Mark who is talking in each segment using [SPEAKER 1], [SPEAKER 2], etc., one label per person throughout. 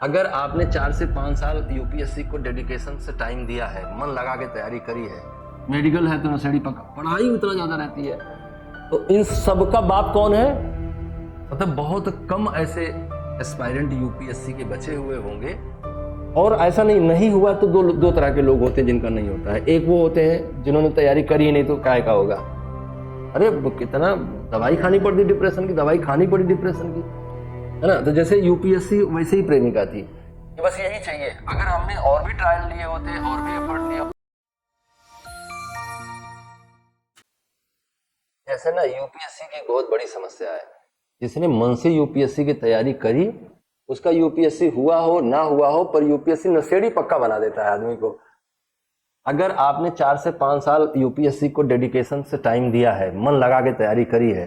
[SPEAKER 1] अगर आपने 4 से 5 साल यूपीएससी को डेडिकेशन से टाइम दिया है, मन लगा के तैयारी करी है, मेडिकल है तो नशेड़ी पक्का, पढ़ाई उतना ज्यादा रहती है, तो इन सब का बाप कौन है? मतलब बहुत कम ऐसे एस्पायरेंट यूपीएससी के बचे हुए होंगे। और ऐसा नहीं हुआ तो दो तरह के लोग होते हैं जिनका नहीं होता है। एक वो होते हैं जिन्होंने तैयारी करी ही नहीं तो काहे का होगा। अरे कितना दवाई खानी पड़ती डिप्रेशन की, दवाई खानी पड़ी डिप्रेशन की, है ना। तो जैसे यूपीएससी वैसे ही प्रेमिका थी कि बस यही चाहिए, अगर हमने और भी ट्रायल लिए होते और भी एफर्ट लिए। ऐसे ना यूपीएससी की बहुत बड़ी समस्या है, जिसने मन से यूपीएससी की तैयारी करी उसका यूपीएससी हुआ हो ना हुआ हो, पर यूपीएससी नशेड़ी पक्का बना देता है आदमी को। अगर आपने 4 से 5 साल यूपीएससी को डेडिकेशन से टाइम दिया है, मन लगा के तैयारी करी है,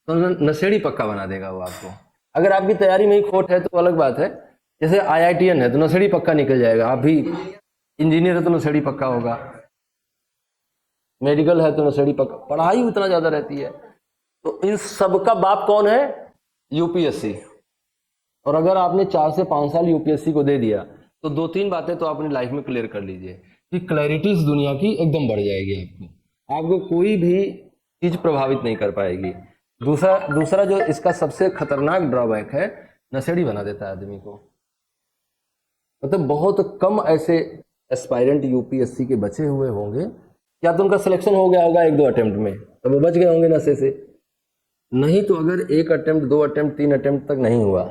[SPEAKER 1] तो नशेड़ी पक्का बना देगा वो आपको। अगर आपकी तैयारी में ही खोट है तो अलग बात है। जैसे आईआईटीएन है तो नशेड़ी पक्का निकल जाएगा, आप भी इंजीनियर है तो नशेड़ी पक्का होगा, मेडिकल है तो नशेड़ी पक्का, पढ़ाई उतना ज्यादा रहती है। तो इन सब का बाप कौन है? यूपीएससी। और अगर आपने 4 से 5 साल यूपीएससी को दे दिया तो 2-3 बातें तो अपनी लाइफ में क्लियर कर लीजिए कि क्लैरिटी इस दुनिया की एकदम बढ़ जाएगी। आपको कोई भी चीज प्रभावित नहीं कर पाएगी। दूसरा दूसरा जो इसका सबसे खतरनाक ड्रॉबैक है, नशेड़ी बना देता है आदमी को। मतलब बहुत कम ऐसे एस्पायरेंट यूपीएससी के बचे हुए होंगे, या तो उनका सिलेक्शन हो गया होगा 1-2 अटेम्प्ट में, तो वो बच गए होंगे नशे से। नहीं तो अगर 1 अटेम्प्ट, 2 अटेम्प्ट, 3 अटेम्प्ट तक नहीं हुआ,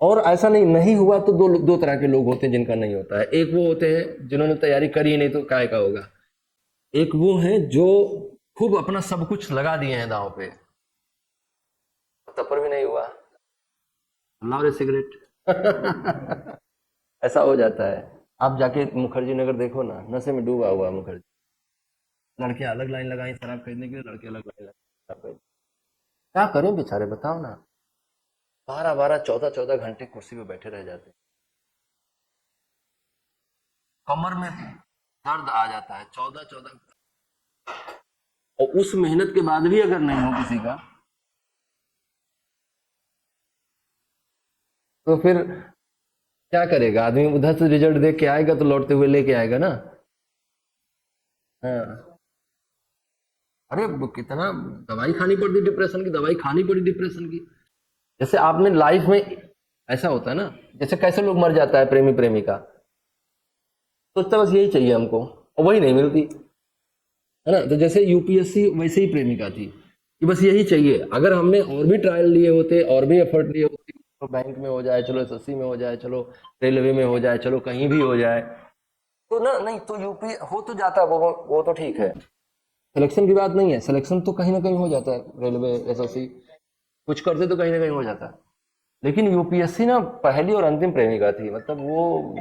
[SPEAKER 1] और ऐसा नहीं हुआ तो दो तरह के लोग होते हैं जिनका नहीं होता है। एक वो होते हैं जिन्होंने तैयारी करी ही नहीं तो काय का होगा। एक वो है जो खूब अपना सब कुछ लगा दिए हैं दांव पे, तब पर भी नहीं हुआ, लाओ रे सिगरेट। ऐसा हो जाता है। आप जाके मुखर्जी नगर देखो ना, नशे में डूबा हुआ मुखर्जी, लड़के अलग लाइन लगाई शराब खरीदने के लिए, लड़के अलग लाइन लगाई शराब खरीदने। क्या करें बेचारे, बताओ ना। 12-12, 14-14 घंटे कुर्सी पे बैठे रह जाते, कमर में दर्द आ जाता है 14-14, और उस मेहनत के बाद भी अगर नहीं हो किसी का, तो फिर क्या करेगा आदमी? उधर से रिजल्ट देख के आएगा तो लौटते हुए लेके आएगा ना। हाँ। अरे कितना दवाई खानी पड़ती डिप्रेशन की, दवाई खानी पड़ी डिप्रेशन की। जैसे आपने लाइफ में, ऐसा होता है ना, जैसे कैसे लोग मर जाता है प्रेमी प्रेमिका, सोचता बस यही चाहिए हमको, और वही नहीं मिलती, है ना। तो जैसे यूपीएससी वैसे ही प्रेमिका थी कि बस यही चाहिए, अगर हमने और भी ट्रायल लिए होते और भी एफर्ट लिए होते, तो बैंक में हो जाए चलो, एसएससी में हो जाए चलो, रेलवे में हो जाए चलो, कहीं भी हो जाए तो ना, नहीं तो यूपी हो तो जाता, वो तो ठीक है। सिलेक्शन की बात नहीं है, सिलेक्शन तो कहीं ना कहीं हो जाता है, रेलवे एसएससी कुछ करते तो कहीं ना कहीं हो जाता है। लेकिन यूपीएससी ना पहली और अंतिम प्रेमिका थी, मतलब वो